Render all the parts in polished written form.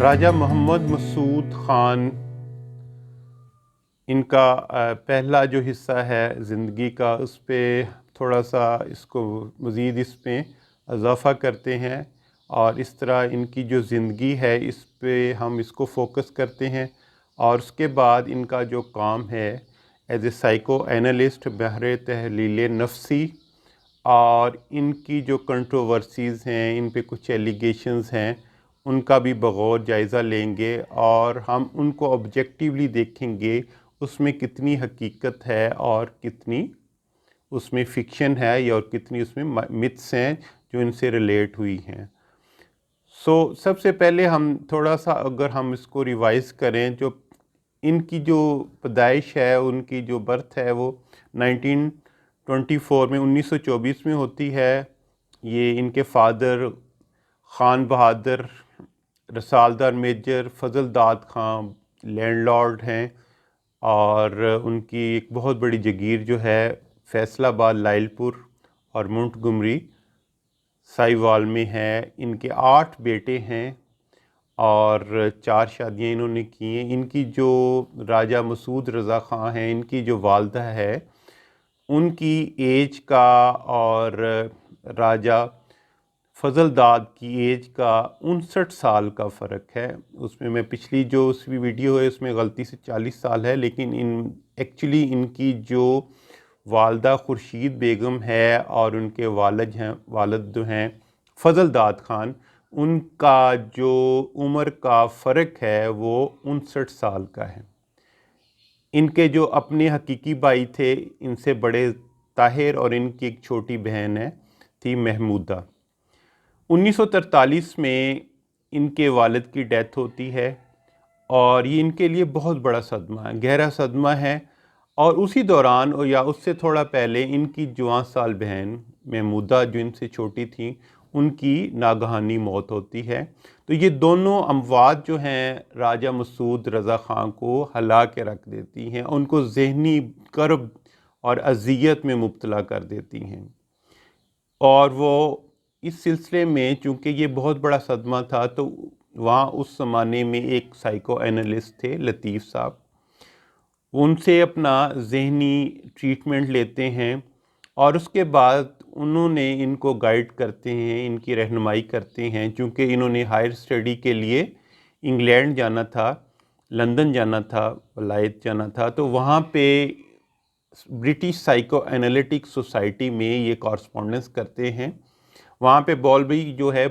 راجہ محمد مسعود خان، ان کا پہلا جو حصہ ہے زندگی کا، اس پہ تھوڑا سا اس کو مزید اس پہ اضافہ کرتے ہیں، اور اس طرح ان کی جو زندگی ہے اس پہ ہم اس کو فوکس کرتے ہیں، اور اس کے بعد ان کا جو کام ہے ایز اے سائیکو اینالسٹ بحر تحلیل نفسی، اور ان کی جو کنٹروورسیز ہیں، ان پہ کچھ ایلیگیشنز ہیں، ان کا بھی بغور جائزہ لیں گے، اور ہم ان کو آبجیکٹیولی دیکھیں گے اس میں کتنی حقیقت ہے اور کتنی اس میں فکشن ہے، یا اور کتنی اس میں متس ہیں جو ان سے ریلیٹ ہوئی ہیں۔ سب سے پہلے ہم تھوڑا سا اگر ہم اس کو ریوائز کریں، جو ان کی جو پیدائش ہے، ان کی جو برتھ ہے، وہ 1924 میں 1924 میں ہوتی ہے۔ یہ ان کے فادر خان بہادر رسالدار میجر فضل داد خان لینڈ لارڈ ہیں، اور ان کی ایک بہت بڑی جگیر جو ہے فیصل آباد، لائل پور اور منٹگمری سائیوال میں ہے۔ ان کے 8 بیٹے ہیں اور 4 شادیاں انہوں نے کی ہیں۔ ان کی جو راجہ مسعود رضا خان ہیں، ان کی جو والدہ ہے، ان کی ایج کا اور راجہ فضل داد کی ایج کا 59 سال کا فرق ہے۔ اس میں پچھلی جو اس کی ویڈیو ہے اس میں غلطی سے 40 سال ہے، لیکن ایکچولی ان کی جو والدہ خورشید بیگم ہے اور ان کے والد جو ہیں فضل داد خان، ان کا جو عمر کا فرق ہے وہ 59 سال کا ہے۔ ان کے جو اپنے حقیقی بھائی تھے ان سے بڑے طاہر، اور ان کی ایک چھوٹی بہن تھی محمودہ۔ 1943 میں ان کے والد کی ڈیتھ ہوتی ہے، اور یہ ان کے لیے بہت بڑا صدمہ ہے، گہرا صدمہ ہے۔ اور اسی دوران یا اس سے تھوڑا پہلے ان کی جوان سال بہن محمودہ، جو ان سے چھوٹی تھیں، ان کی ناگہانی موت ہوتی ہے۔ تو یہ دونوں اموات جو ہیں راجہ مسعود رضا خان کو ہلا کے رکھ دیتی ہیں، ان کو ذہنی کرب اور اذیت میں مبتلا کر دیتی ہیں۔ اور وہ اس سلسلے میں چونکہ یہ بہت بڑا صدمہ تھا، تو وہاں اس زمانے میں ایک سائیکو اینالسٹ تھے لطیف صاحب، ان سے اپنا ذہنی ٹریٹمنٹ لیتے ہیں، اور اس کے بعد انہوں نے ان کو گائیڈ کرتے ہیں، ان کی رہنمائی کرتے ہیں، چونکہ انہوں نے ہائر اسٹڈی کے لیے انگلینڈ جانا تھا، لندن جانا تھا، ولایت جانا تھا، تو وہاں پہ برٹش سائیکو اینالیٹک سوسائٹی میں یہ کورسپونڈنس کرتے ہیں۔ وہاں پہ بولبی جو ہے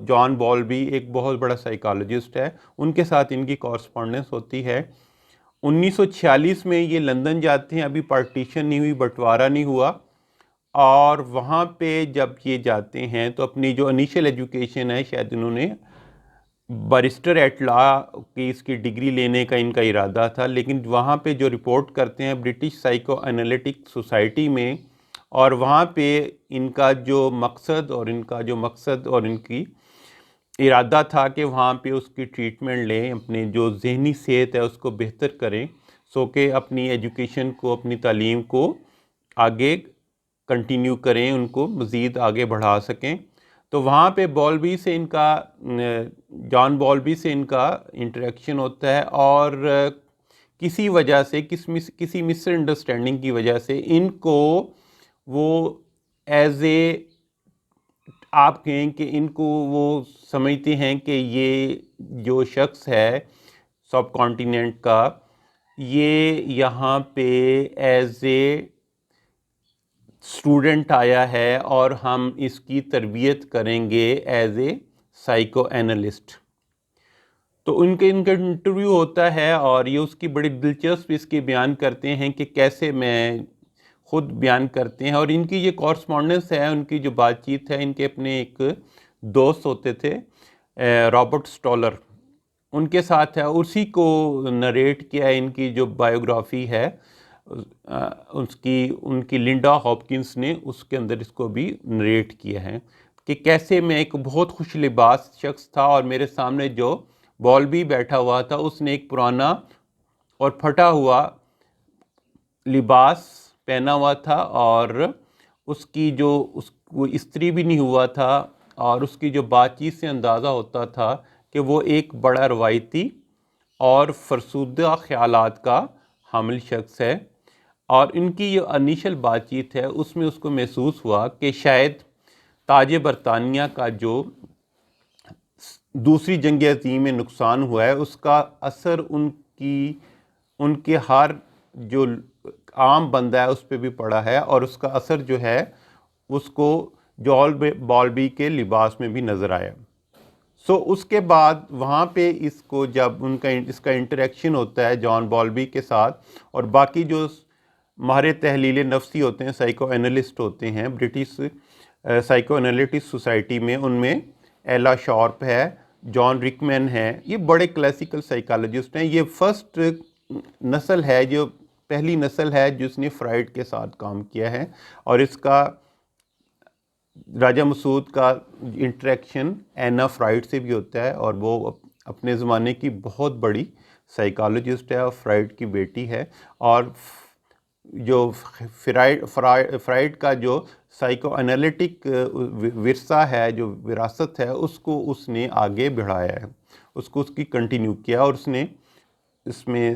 جان بولبی ایک بہت بڑا سائیکالوجسٹ ہے، ان کے ساتھ ان کی کورسپونڈنس ہوتی ہے۔ 1946 میں یہ لندن جاتے ہیں، ابھی پارٹیشن نہیں ہوئی، بٹوارہ نہیں ہوا، اور وہاں پہ جب یہ جاتے ہیں تو اپنی جو انیشل ایجوکیشن ہے، شاید انہوں نے بیرسٹر ایٹ لا کی اس کی ڈگری لینے کا ان کا ارادہ تھا، لیکن وہاں پہ جو رپورٹ کرتے ہیں برٹش سائیکو اینالیٹک سوسائٹی میں، اور وہاں پہ ان کا جو مقصد اور ان کی ارادہ تھا کہ وہاں پہ اس کی ٹریٹمنٹ لیں، اپنے جو ذہنی صحت ہے اس کو بہتر کریں، سو کہ اپنی ایجوکیشن کو، اپنی تعلیم کو آگے کنٹینیو کریں، ان کو مزید آگے بڑھا سکیں۔ تو وہاں پہ جان بولبی سے ان کا انٹریکشن ہوتا ہے، اور کسی وجہ سے کسی مسر انڈرسٹینڈنگ کی وجہ سے ان کو وہ ایز اے آپ کہیں کہ ان کو وہ سمجھتے ہیں کہ یہ جو شخص ہے سب کانٹیننٹ کا، یہ یہاں پہ ایز اے اسٹوڈنٹ آیا ہے، اور ہم اس کی تربیت کریں گے ایز اے سائیکو اینالسٹ۔ تو ان کا انٹرویو ہوتا ہے، اور یہ اس کی بڑی دلچسپ اس کی بیان کرتے ہیں کہ کیسے میں خود بیان کرتے ہیں، اور ان کی یہ کورسپونڈنس ہے، ان کی جو بات چیت ہے، ان کے اپنے ایک دوست ہوتے تھے رابرٹ سٹولر، ان کے ساتھ ہے، اسی کو نریٹ کیا ہے، ان کی جو بائیوگرافی ہے ان کی لنڈا ہاپکنس نے اس کے اندر اس کو بھی نریٹ کیا ہے کہ کیسے میں ایک بہت خوش لباس شخص تھا، اور میرے سامنے جو بولبی بیٹھا ہوا تھا اس نے ایک پرانا اور پھٹا ہوا لباس پہنا ہوا تھا، اور اس کی وہ استری بھی نہیں ہوا تھا، اور اس کی جو بات چیت سے اندازہ ہوتا تھا کہ وہ ایک بڑا روایتی اور فرسودہ خیالات کا حامل شخص ہے، اور ان کی جو انیشل بات چیت ہے اس میں اس کو محسوس ہوا کہ شاید تاج برطانیہ کا جو دوسری جنگ عظیم میں نقصان ہوا ہے اس کا اثر ان کے ہر جو عام بندہ ہے اس پہ بھی پڑا ہے، اور اس کا اثر جو ہے اس کو جان بالبی کے لباس میں بھی نظر آیا۔ اس کے بعد وہاں پہ اس کو جب اس کا انٹریکشن ہوتا ہے جان بالبی کے ساتھ، اور باقی جو ماہر تحلیل نفسی ہوتے ہیں، سائیکو انالسٹ ہوتے ہیں برٹش سائیکو انالیٹکس سوسائٹی میں، ان میں ایلا شارپ ہے، جان رکمین ہے، یہ بڑے کلاسیکل سائیکالوجسٹ ہیں۔ یہ فرسٹ نسل ہے، جو پہلی نسل ہے جس نے فرائڈ کے ساتھ کام کیا ہے، اور اس کا راجہ مسعود کا انٹریکشن اینا فرائڈ سے بھی ہوتا ہے، اور وہ اپنے زمانے کی بہت بڑی سائیکالوجسٹ ہے اور فرائڈ کی بیٹی ہے، اور جو فرائڈ کا جو سائیکو انالیٹک ورثہ ہے، جو وراثت ہے، اس کو اس نے آگے بڑھایا ہے، اس کو اس کی کنٹینیو کیا، اور اس نے اس میں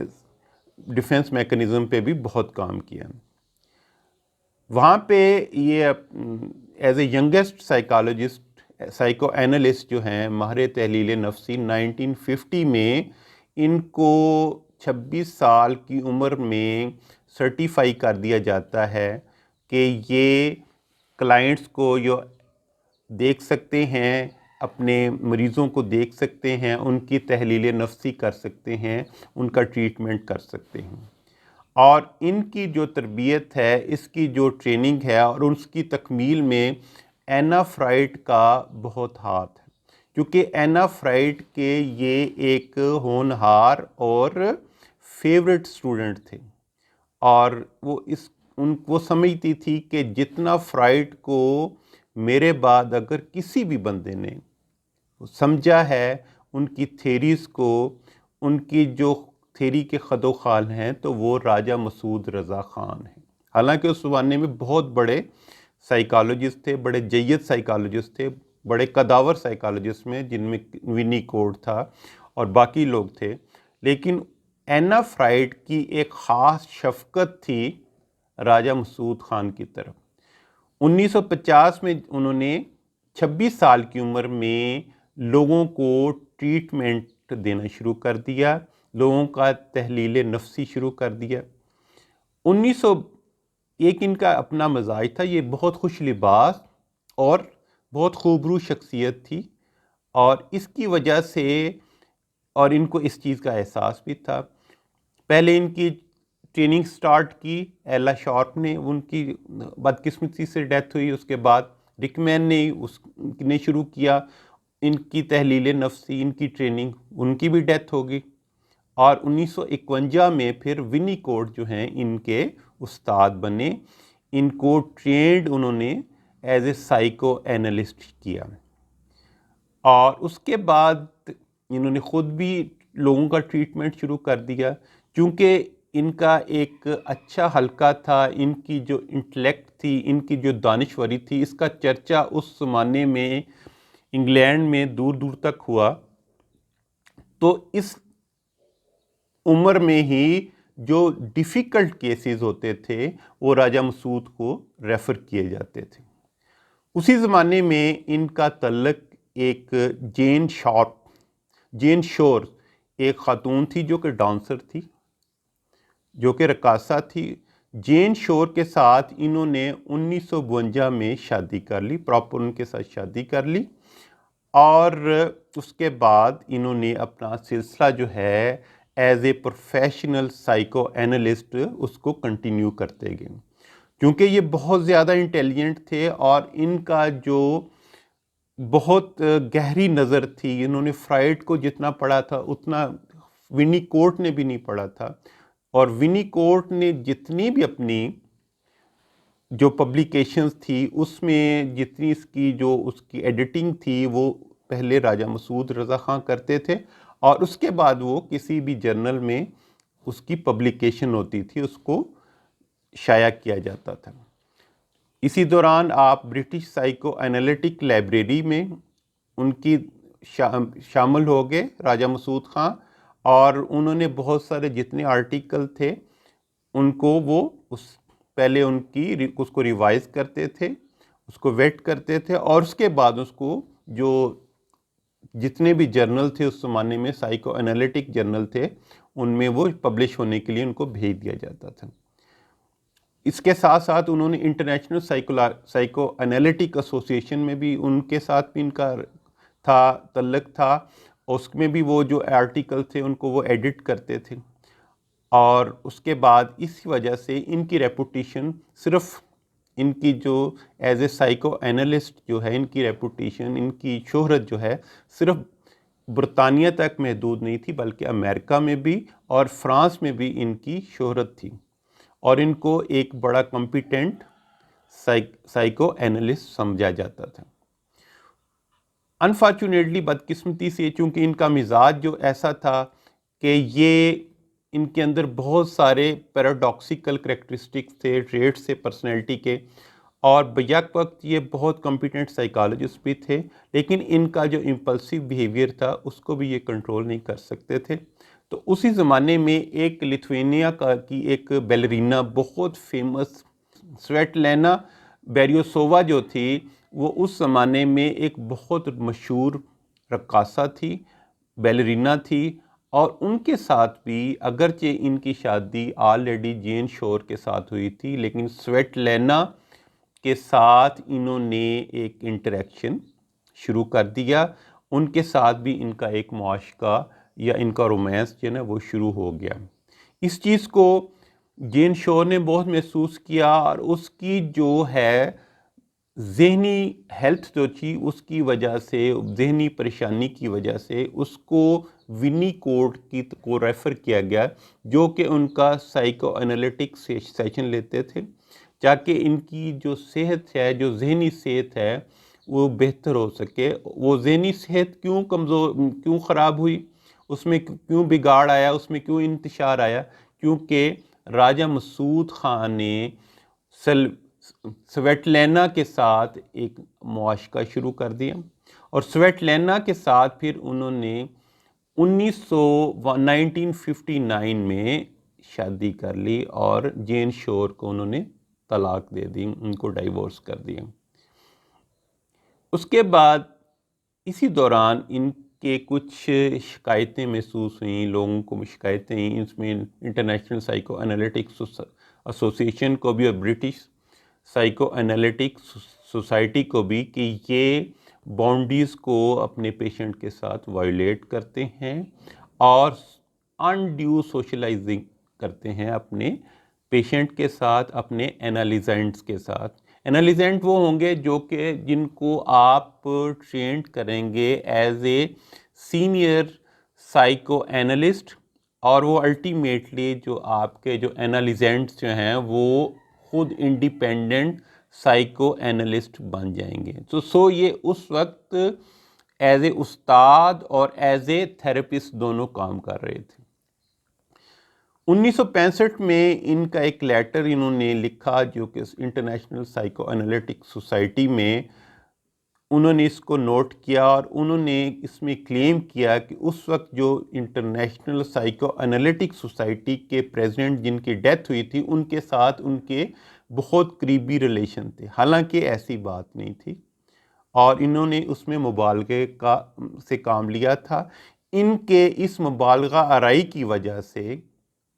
ڈیفنس میکنزم پہ بھی بہت کام کیا۔ وہاں پہ یہ as a youngest psychologist psycho analyst جو ہیں ماہر تحلیل نفسی، 1950 میں ان کو 26 سال کی عمر میں سرٹیفائی کر دیا جاتا ہے کہ یہ کلائنٹس کو جو دیکھ سکتے ہیں، اپنے مریضوں کو دیکھ سکتے ہیں، ان کی تحلیل نفسی کر سکتے ہیں، ان کا ٹریٹمنٹ کر سکتے ہیں، اور ان کی جو تربیت ہے، اس کی جو ٹریننگ ہے اور اس کی تکمیل میں اینا فرائڈ کا بہت ہاتھ ہے، کیونکہ اینا فرائڈ کے یہ ایک ہونہار اور فیورٹ اسٹوڈنٹ تھے، اور وہ سمجھتی تھی کہ جتنا فرائڈ کو میرے بعد اگر کسی بھی بندے نے سمجھا ہے ان کی تھیریز کو، ان کی جو تھیری کے خد و خال ہیں، تو وہ راجہ مسعود رضا خان ہیں۔ حالانکہ اس زمانے میں بہت بڑے سائیکالوجسٹ تھے، بڑے جید سائیکالوجسٹ تھے، بڑے قداور سائیکالوجسٹ میں، جن میں ونی کوڈ تھا اور باقی لوگ تھے، لیکن اینا فرائڈ کی ایک خاص شفقت تھی راجہ مسعود خان کی طرف۔ 1950 میں انہوں نے 26 سال کی عمر میں لوگوں کو ٹریٹمنٹ دینا شروع کر دیا، لوگوں کا تحلیل نفسی شروع کر دیا۔ ایک ان کا اپنا مزاج تھا، یہ بہت خوش لباس اور بہت خوبرو شخصیت تھی، اور اس کی وجہ سے، اور ان کو اس چیز کا احساس بھی تھا۔ پہلے ان کی ٹریننگ سٹارٹ کی ایلا شارپ نے، ان کی بدقسمتی سے ڈیتھ ہوئی، اس کے بعد رکمین نے شروع کیا ان کی تحلیل نفسی، ان کی ٹریننگ، ان کی بھی ڈیتھ ہوگی، اور 1951 میں پھر ونی کوڈ جو ہیں ان کے استاد بنے، ان کو ٹرینڈ انہوں نے ایز اے سائیکو اینالسٹ کیا، اور اس کے بعد انہوں نے خود بھی لوگوں کا ٹریٹمنٹ شروع کر دیا، کیونکہ ان کا ایک اچھا حلقہ تھا، ان کی جو انٹلیکٹ تھی، ان کی جو دانشوری تھی، اس کا چرچا اس زمانے میں انگلینڈ میں دور دور تک ہوا، تو اس عمر میں ہی جو ڈیفیکلٹ کیسز ہوتے تھے وہ راجہ مسعود کو ریفر کیے جاتے تھے۔ اسی زمانے میں ان کا تعلق ایک جین شور ایک خاتون تھی جو کہ ڈانسر تھی، جو کہ رقاصہ تھی، جین شور کے ساتھ انہوں نے 1952 میں شادی کر لی، پراپر ان کے ساتھ شادی کر لی، اور اس کے بعد انہوں نے اپنا سلسلہ جو ہے as a professional psychoanalyst اس کو کنٹینیو کرتے گئے، کیونکہ یہ بہت زیادہ انٹیلیجنٹ تھے، اور ان کا جو بہت گہری نظر تھی، انہوں نے فرائڈ کو جتنا پڑھا تھا اتنا ونی کوٹ نے بھی نہیں پڑھا تھا، اور ونی کوٹ نے جتنی بھی اپنی جو پبلیکیشنز تھی اس میں جتنی اس کی ایڈیٹنگ تھی وہ پہلے راجہ مسعود رضا خان کرتے تھے، اور اس کے بعد وہ کسی بھی جرنل میں اس کی پبلیکیشن ہوتی تھی، اس کو شائع کیا جاتا تھا۔ اسی دوران آپ برٹش سائیکو انالیٹک لائبریری میں ان کی شامل ہو گئے راجہ مسعود خان، اور انہوں نے بہت سارے جتنے آرٹیکل تھے ان کو وہ پہلے اس کو ریوائز کرتے تھے، اس کو ویٹ کرتے تھے، اور اس کے بعد اس کو جو جتنے بھی جرنل تھے اس زمانے میں سائیکو انالیٹک جرنل تھے ان میں وہ پبلش ہونے کے لیے ان کو بھیج دیا جاتا تھا۔ اس کے ساتھ ساتھ انہوں نے انٹرنیشنل سائیکو انالیٹک ایسوسیشن میں بھی ان کے ساتھ بھی ان کا تعلق تھا، اس میں بھی وہ جو آرٹیکل تھے ان کو وہ ایڈٹ کرتے تھے، اور اس کے بعد اسی وجہ سے ان کی ریپوٹیشن صرف ان کی جو ایز اے سائیکو اینالسٹ جو ہے ان کی ریپوٹیشن، ان کی شہرت جو ہے صرف برطانیہ تک محدود نہیں تھی، بلکہ امریکہ میں بھی اور فرانس میں بھی ان کی شہرت تھی، اور ان کو ایک بڑا کمپیٹنٹ سائیکو اینالسٹ سمجھا جاتا تھا۔ انفارچونیٹلی بدقسمتی سے چونکہ ان کا مزاج جو ایسا تھا کہ یہ ان کے اندر بہت سارے پیراڈاکسیکل کریکٹرسٹکس تھے، ٹریٹس تھے پرسنالٹی کے، اور بیک وقت یہ بہت کمپیٹنٹ سائیکالوجسٹ بھی تھے، لیکن ان کا جو امپلسیو بیہیویئر تھا اس کو بھی یہ کنٹرول نہیں کر سکتے تھے۔ تو اسی زمانے میں ایک لتھوینیا کی ایک بیلرینا بہت فیمس سویٹلینا بیریوسووا جو تھی، وہ اس زمانے میں ایک بہت مشہور رقاصہ تھی، بیلرینا تھی، اور ان کے ساتھ بھی اگرچہ ان کی شادی آلریڈی جین شور کے ساتھ ہوئی تھی، لیکن سویٹلینا کے ساتھ انہوں نے ایک انٹریکشن شروع کر دیا، ان کے ساتھ بھی ان کا ایک معاشقہ یا ان کا رومانس جو ہے نا وہ شروع ہو گیا۔ اس چیز کو جین شور نے بہت محسوس کیا، اور اس کی جو ہے ذہنی ہیلتھ جو تھی اس کی وجہ سے، ذہنی پریشانی کی وجہ سے اس کو ونی کوڈ کو ریفر کیا گیا، جو کہ ان کا سائیکو انالیٹک سیشن لیتے تھے، تاکہ ان کی جو صحت ہے، جو ذہنی صحت ہے وہ بہتر ہو سکے۔ وہ ذہنی صحت کیوں خراب ہوئی، اس میں کیوں بگاڑ آیا، اس میں کیوں انتشار آیا؟ کیونکہ راجہ مسعود خان نے سویٹلینا کے ساتھ ایک معاشقہ شروع کر دیا، اور سویٹلینا کے ساتھ پھر انہوں نے 1959 میں شادی کر لی، اور جین شور کو انہوں نے طلاق دے دی، ان کو ڈائیورس کر دیا۔ اس کے بعد اسی دوران ان کے کچھ شکایتیں محسوس ہوئیں، لوگوں کو شکایتیں ہوئیں، اس میں انٹرنیشنل سائیکو انالیٹک ایسوسیشن کو بھی اور برٹش سائیکو انالیٹک سوسائٹی کو بھی، کہ یہ باؤنڈریز کو اپنے پیشنٹ کے ساتھ وائلیٹ کرتے ہیں اور انڈیو سوشلائزنگ کرتے ہیں اپنے پیشنٹ کے ساتھ، اپنے انالیزنٹس کے ساتھ۔ انالیزنٹ وہ ہوں گے جو کہ جن کو آپ ٹرینڈ کریں گے as a senior psycho analyst, اور وہ الٹیمیٹلی جو آپ کے جو انالیزنٹس جو ہیں وہ خود انڈیپینڈنٹ سائیکو اینالسٹ بن جائیں گے۔ سو یہ اس وقت ایز اے استاد اور ایز اے تھراپسٹ دونوں کام کر رہے تھے۔ 1965 میں ان کا ایک لیٹر انہوں نے لکھا جو کہ انٹرنیشنل سائیکو انالیٹک سوسائٹی میں انہوں نے اس کو نوٹ کیا، اور انہوں نے اس میں کلیم کیا کہ اس وقت جو انٹرنیشنل سائیکو انالیٹک سوسائٹی کے پریزیڈنٹ جن کی ڈیتھ ہوئی تھی ان کے ساتھ ان کے بہت قریبی ریلیشن تھے، حالانکہ ایسی بات نہیں تھی، اور انہوں نے اس میں مبالغے سے کام لیا تھا۔ ان کے اس مبالغہ آرائی کی وجہ سے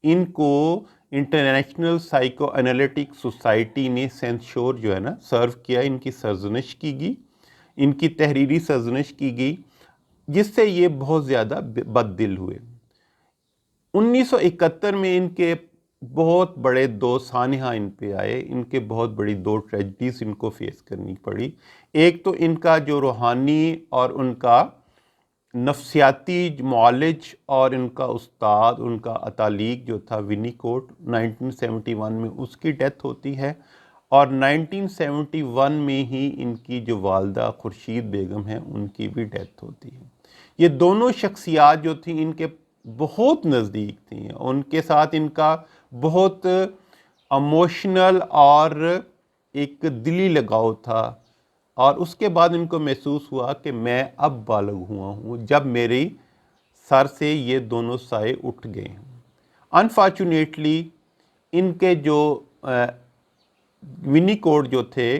ان کو انٹرنیشنل سائیکو انالیٹک سوسائٹی نے سینسور جو ہے نا سرو کیا، ان کی سرزنش کی گئی، ان کی تحریری سرزنش کی گئی، جس سے یہ بہت زیادہ بد دل ہوئے۔ 1971 میں ان کے بہت بڑے دو سانحہ ان پہ آئے، ان کے بہت بڑی دو ٹریجڈیز ان کو فیس کرنی پڑی۔ ایک تو ان کا جو روحانی اور ان کا نفسیاتی معالج اور ان کا استاد، ان کا اتالیق جو تھا ونی کوٹ، 1971 میں اس کی ڈیتھ ہوتی ہے، اور 1971 میں ہی ان کی جو والدہ خورشید بیگم ہیں ان کی بھی ڈیتھ ہوتی ہے۔ یہ دونوں شخصیات جو تھیں ان کے بہت نزدیک تھیں، ان کے ساتھ ان کا بہت ایموشنل اور ایک دلی لگاؤ تھا، اور اس کے بعد ان کو محسوس ہوا کہ میں اب بالغ ہوا ہوں، جب میری سر سے یہ دونوں سائے اٹھ گئے ہیں۔ انفارچونیٹلی ان کے جو ونیکوڈ جو تھے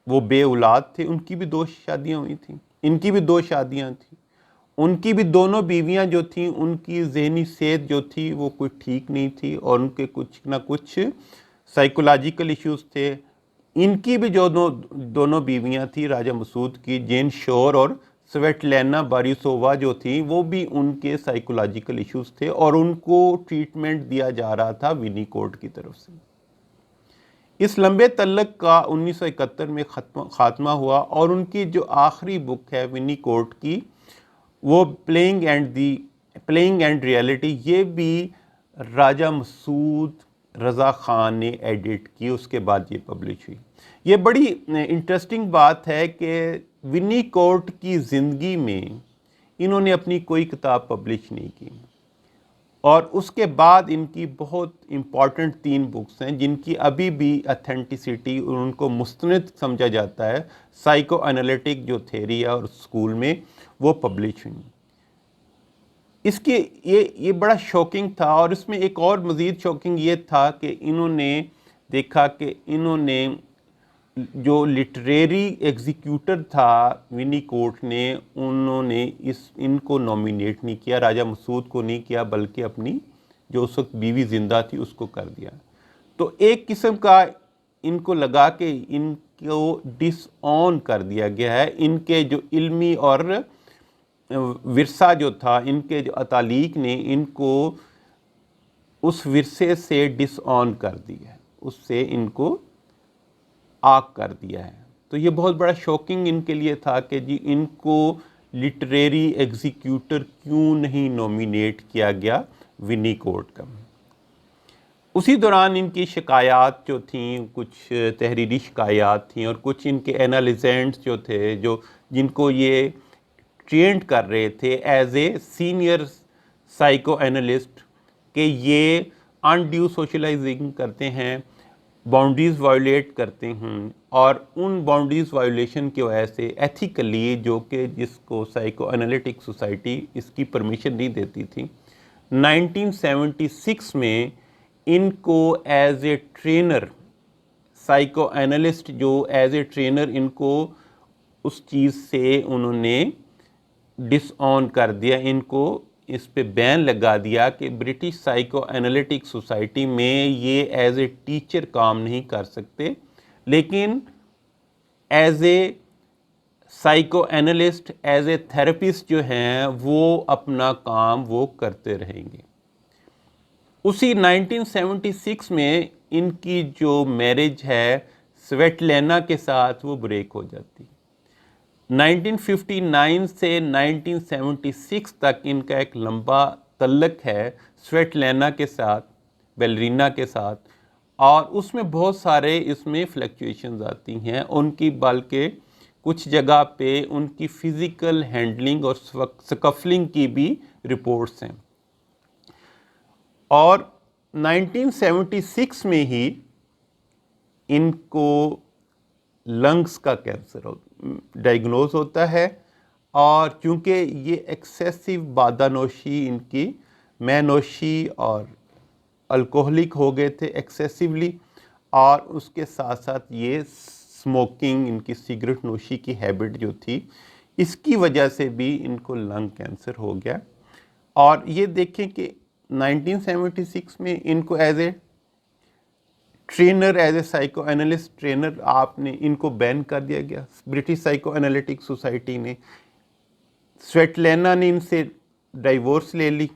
وہ بے اولاد تھے، ان کی بھی 2 شادیاں ہوئی تھیں، ان کی بھی 2 شادیاں تھیں، ان کی بھی دونوں بیویاں جو تھیں ان کی ذہنی صحت جو تھی وہ کوئی ٹھیک نہیں تھی، اور ان کے کچھ نہ کچھ سائیکولوجیکل ایشوز تھے۔ ان کی بھی جو دونوں بیویاں تھیں راجہ مسعود کی، جین شور اور سویٹلینا باریسووا جو تھیں، وہ بھی ان کے سائیکولوجیکل ایشوز تھے، اور ان کو ٹریٹمنٹ دیا جا رہا تھا ونیکوڈ کی طرف سے۔ اس لمبے تعلق کا 1971 میں خاتمہ ہوا، اور ان کی جو آخری بک ہے ونیکوڈ کی، وہ پلینگ اینڈ ریئلٹی، یہ بھی راجہ مسعود رضا خان نے ایڈٹ کی، اس کے بعد یہ پبلش ہوئی۔ یہ بڑی انٹرسٹنگ بات ہے کہ ونیکوڈ کی زندگی میں انہوں نے اپنی کوئی کتاب پبلش نہیں کی، اور اس کے بعد ان کی بہت امپورٹنٹ 3 بکس ہیں جن کی ابھی بھی اتھینٹسٹی اور ان کو مستند سمجھا جاتا ہے، سائیکو انالیٹک جو تھیری ہے اور اسکول میں، وہ پبلش ہوئی۔ اس کے یہ بڑا شوکنگ تھا، اور اس میں ایک اور مزید شوکنگ یہ تھا کہ انہوں نے دیکھا کہ انہوں نے جو لٹریری ایگزیکیوٹر تھا ونیکوڈ نے، انہوں نے ان کو نومینیٹ نہیں کیا، راجہ مسعود کو نہیں کیا، بلکہ اپنی جو اس وقت بیوی زندہ تھی اس کو کر دیا۔ تو ایک قسم کا ان کو لگا کہ ان کو ڈس آن کر دیا گیا ہے، ان کے جو علمی اور ورثہ جو تھا، ان کے جو اتالیق نے ان کو اس ورثے سے ڈس آن کر دیا ہے، اس سے ان کو آگ کر دیا ہے۔ تو یہ بہت بڑا شوکنگ ان کے لیے تھا کہ جی ان کو لٹریری ایگزیکیوٹر کیوں نہیں نومینیٹ کیا گیا ونیکوڈ کا۔ اسی دوران ان کی شکایات جو تھیں، کچھ تحریری شکایات تھیں، اور کچھ ان کے انالیزنٹس جو تھے، جن کو یہ ٹرینڈ کر رہے تھے as a senior psycho analyst, کہ یہ انڈیو سوشلائزنگ کرتے ہیں، باؤنڈریز وائلیٹ کرتے ہیں، اور ان باؤنڈریز وائلیشن کی وجہ سے ایتھیکلی، جو کہ جس کو سائیکو انالیٹک سوسائٹی اس کی پرمیشن نہیں دیتی تھی، 1976 میں ان کو as a trainer, psycho analyst جو ایز اے ٹرینر، ان کو اس چیز سے انہوں نے ڈس آن کر دیا، ان کو اس پہ بین لگا دیا کہ برٹش سائیکو انالیٹک سوسائٹی میں یہ ایز اے ٹیچر کام نہیں کر سکتے، لیکن as a psycho analyst, as a therapist جو ہیں وہ اپنا کام وہ کرتے رہیں گے۔ اسی 1976 میں ان کی جو میرج ہے سویٹلینا کے ساتھ، وہ بریک ہو جاتی۔ 1959 سے 1976 تک ان کا ایک لمبا تعلق ہے سویٹلینا کے ساتھ، بیلرینا کے ساتھ، اور اس میں بہت سارے اس میں فلیکچویشنز آتی ہیں ان کی، بلکہ کچھ جگہ پہ ان کی فزیکل ہینڈلنگ اور سکفلنگ کی بھی رپورٹس ہیں۔ اور 1976 میں ہی ان کو لنگس کا کینسر ڈائیگنوز ہوتا ہے، اور چونکہ یہ ایکسیسو بادہ نوشی، ان کی مے نوشی اور الکوہلک ہو گئے تھے ایکسیسولی، اور اس کے ساتھ ساتھ یہ سموکنگ، ان کی سگریٹ نوشی کی ہیبٹ جو تھی، اس کی وجہ سے بھی ان کو لنگ کینسر ہو گیا۔ اور یہ دیکھیں کہ 1976 میں ان کو as a trainer, as a psycho analyst trainer, آپ نے ان کو بین کر دیا گیا برٹش سائیکو انالیٹک سوسائٹی نے۔ سویٹلینا نے ان سے ڈائیورس لے لی،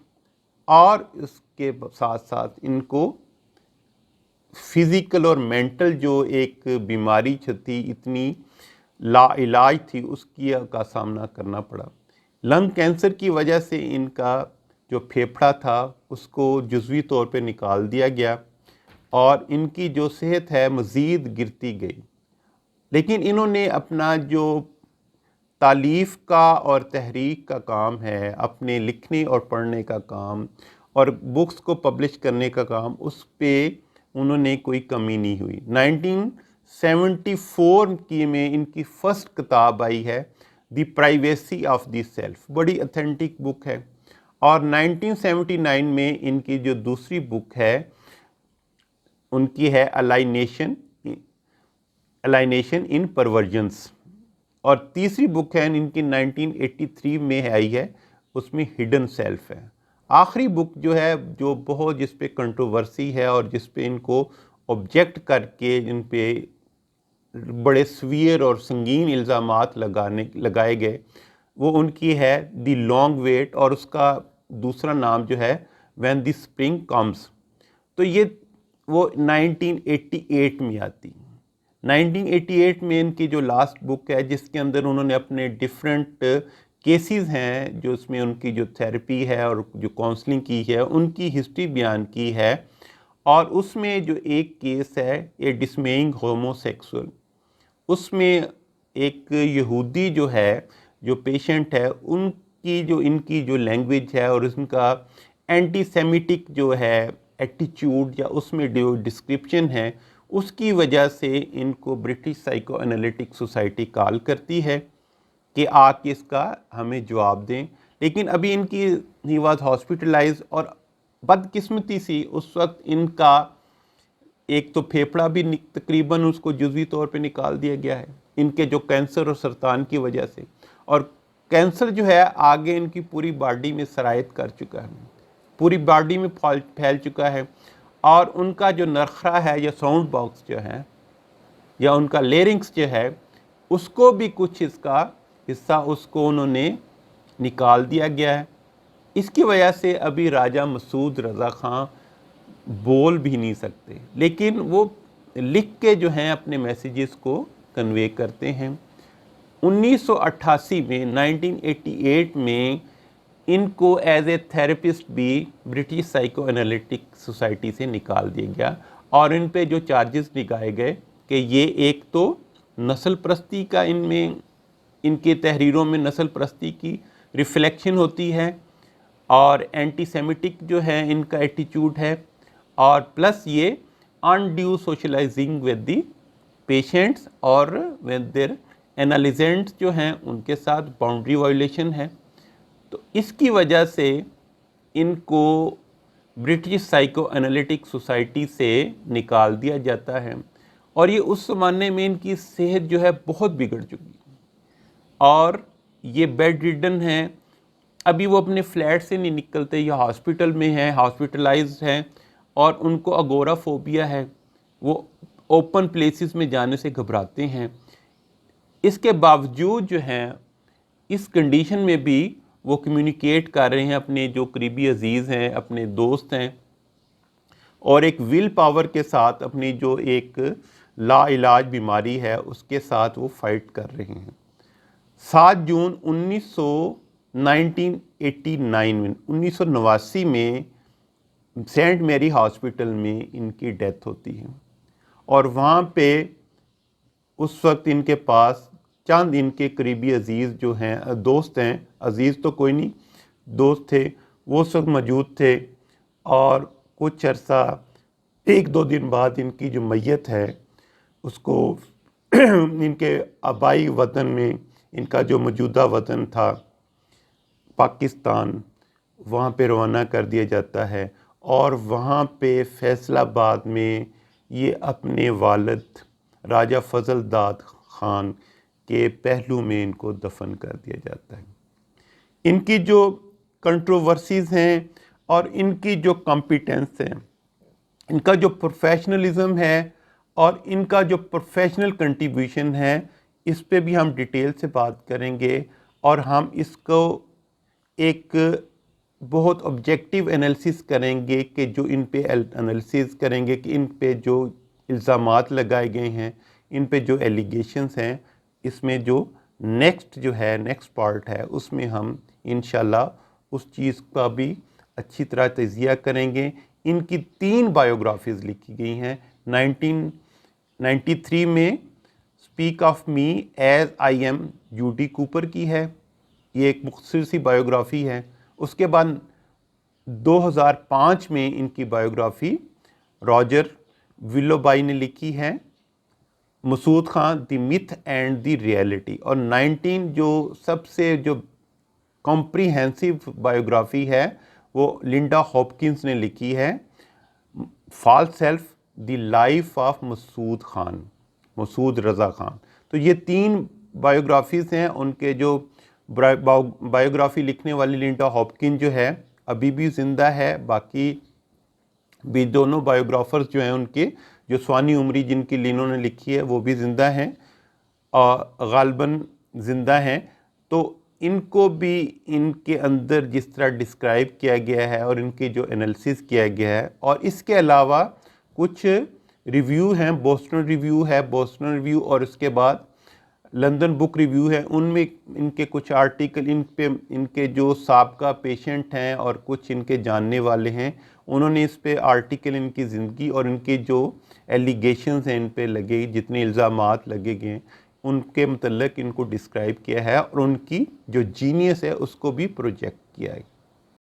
اور اس کے ساتھ ساتھ ان کو فزیکل اور مینٹل جو ایک بیماری تھی، اتنی لا علاج تھی، اس کا سامنا کرنا پڑا۔ لنگ کینسر کی وجہ سے ان کا جو پھیپھڑا تھا اس کو جزوی طور پہ نکال دیا گیا، اور ان کی جو صحت ہے مزید گرتی گئی۔ لیکن انہوں نے اپنا جو تالیف کا اور تحریک کا کام ہے، اپنے لکھنے اور پڑھنے کا کام اور بکس کو پبلش کرنے کا کام، اس پہ انہوں نے کوئی کمی نہیں ہوئی۔ 74 کی میں ان کی فرسٹ کتاب آئی ہے دی پرائیویسی آف دی سیلف، بڑی اتھینٹک بک ہے. اور 1979 میں ان کی جو دوسری بک ہے ان کی ہے الائنیشن ان پرورژنس. اور تیسری بک ہے ان کی 1983 میں آئی ہے، اس میں ہڈن سیلف ہے. آخری بک جو ہے جو بہت جس پہ کنٹروورسی ہے اور جس پہ ان کو آبجیکٹ کر کے ان پہ بڑے سویئر اور سنگین الزامات لگائے گئے، وہ ان کی ہے دی لانگ ویٹ، اور اس کا دوسرا نام جو ہے وین دی اسپرنگ کمز. تو یہ وہ 1988 میں آتی. 1988 میں ان کی جو لاسٹ بک ہے جس کے اندر انہوں نے اپنے ڈفرینٹ کیسز ہیں جو اس میں ان کی جو تھیراپی ہے اور جو کاؤنسلنگ کی ہے ان کی ہسٹری بیان کی ہے. اور اس میں جو ایک کیس ہے یہ ڈسمیئنگ ہومو سیکسول، اس میں ایک یہودی جو ہے جو پیشنٹ ہے ان کی جو لینگویج ہے اور ان کا اینٹی سیمیٹک جو ہے ایٹیچیوڈ یا اس میں جو ڈسکرپشن ہے، اس کی وجہ سے ان کو برٹش سائیکو انالیٹک سوسائٹی کال کرتی ہے کہ آ کے اس کا ہمیں جواب دیں. لیکن ابھی ان کی ہی واز ہاسپٹلائز، اور بدقسمتی سی اس وقت ان کا ایک تو پھیپھڑا بھی تقریباً اس کو جزوی طور پہ نکال دیا گیا ہے ان کے جو کینسر اور سرطان کی وجہ سے. اور کینسر جو ہے آگے ان کی پوری باڈی میں سرایت کر چکا ہے، پوری باڈی میں پھیل چکا ہے. اور ان کا جو نرخرا ہے یا ساؤنڈ باکس جو ہے یا ان کا لیرنگس جو ہے اس کو بھی کچھ اس کا حصہ اس کو انہوں نے نکال دیا گیا ہے. اس کی وجہ سے ابھی راجہ مسعود رضا خان بول بھی نہیں سکتے، لیکن وہ لکھ کے جو ہیں اپنے میسیجز کو کنوے کرتے ہیں. 1988 میں 1988 میں ان کو ایز اے تھیراپسٹ بھی برٹش سائیکو انالیٹک سوسائٹی سے نکال دیا گیا، اور ان پہ جو چارجز لگائے گئے کہ یہ ایک تو نسل پرستی کا ان کے تحریروں میں نسل پرستی کی ریفلیکشن ہوتی ہے، اور اینٹی سیمیٹک جو ہے ان کا ایٹیچیوڈ ہے، اور پلس یہ انڈیو سوشلائزنگ ود دی پیشنٹس اور ود دیر انالیزنٹس جو ہیں ان کے ساتھ باؤنڈری وائلیشن ہے. تو اس کی وجہ سے ان کو برٹش سائیکو انالیٹک سوسائٹی سے نکال دیا جاتا ہے. اور یہ اس زمانے میں ان کی صحت جو ہے بہت بگڑ چکی اور یہ بیڈ ریڈن ہیں. ابھی وہ اپنے فلیٹ سے نہیں نکلتے، یہ ہاسپٹل میں ہیں، ہاسپٹلائزڈ ہیں، اور ان کو اگورا فوبیا ہے، وہ اوپن پلیسز میں جانے سے گھبراتے ہیں. اس کے باوجود جو ہیں اس کنڈیشن میں بھی وہ کمیونیکیٹ کر رہے ہیں اپنے جو قریبی عزیز ہیں، اپنے دوست ہیں، اور ایک ول پاور کے ساتھ اپنی جو ایک لا علاج بیماری ہے اس کے ساتھ وہ فائٹ کر رہے ہیں. 7 جون 1989 میں سینٹ میری ہاسپٹل میں ان کی ڈیتھ ہوتی ہے. اور وہاں پہ اس وقت ان کے پاس چند ان کے قریبی عزیز جو ہیں، دوست ہیں، عزیز تو کوئی نہیں، دوست تھے، وہ اس وقت موجود تھے. اور کچھ عرصہ 1-2 دن بعد ان کی جو میت ہے اس کو ان کے آبائی وطن میں، ان کا جو موجودہ وطن تھا پاکستان، وہاں پہ روانہ کر دیا جاتا ہے. اور وہاں پہ فیصل آباد میں یہ اپنے والد راجہ فضل داد خان کے پہلو میں ان کو دفن کر دیا جاتا ہے. ان کی جو کنٹروورسیز ہیں اور ان کی جو کمپیٹنس ہے، ان کا جو پروفیشنلزم ہے اور ان کا جو پروفیشنل کنٹریبیوشن ہے، اس پہ بھی ہم ڈیٹیل سے بات کریں گے. اور ہم اس کو ایک بہت آبجیکٹیو انالیسس کریں گے کہ جو ان پہ انالیسس کریں گے کہ ان پہ جو الزامات لگائے گئے ہیں، ان پہ جو ایلیگیشنز ہیں، اس میں جو نیکسٹ پارٹ ہے اس میں ہم انشاءاللہ اس چیز کا بھی اچھی طرح تجزیہ کریں گے. ان کی 3 بایوگرافیز لکھی گئی ہیں. 1993 میں speak of me as I am Judy Cooper کی ہے، یہ ایک مختصر سی بایوگرافی ہے. اس کے بعد 2005 میں ان کی بایوگرافی راجر ولو بائی نے لکھی ہے. مسعود خان دی میتھ اینڈ دی ریئلٹی، اور 19 جو سب سے جو کمپریہنسو بایوگرافی ہے وہ لنڈا ہاپکنس نے لکھی ہے، false self, the life of Masood Khan, Masood Raza Khan. تو یہ 3 بایوگرافیز ہیں ان کے۔ جو بایوگرافی لکھنے والی لنڈا ہاپکن جو ہے ابھی بھی زندہ ہے، باقی بھی دونوں بایوگرافرز جو ہیں ان کے، جو سوانی عمری جن کی لینوں نے لکھی ہے وہ بھی زندہ ہیں اور غالباً زندہ ہیں۔ تو ان کو بھی ان کے اندر جس طرح ڈسکرائب کیا گیا ہے اور ان کے جو انالیسس کیا گیا ہے، اور اس کے علاوہ کچھ ریویو ہیں، بوسٹن ریویو ہے، بوسٹن ریویو، اور اس کے بعد لندن بک ریویو ہے، ان میں ان کے کچھ آرٹیکل ان کے جو سابقہ پیشنٹ ہیں اور کچھ ان کے جاننے والے ہیں، انہوں نے اس پہ آرٹیکل ان کی زندگی اور ان کے جو ایلیگیشنز ہیں ان پہ لگے، جتنے الزامات لگے گئے ان کے متعلق ان کو ڈسکرائب کیا ہے، اور ان کی جو جینیس ہے اس کو بھی پروجیکٹ کیا ہے۔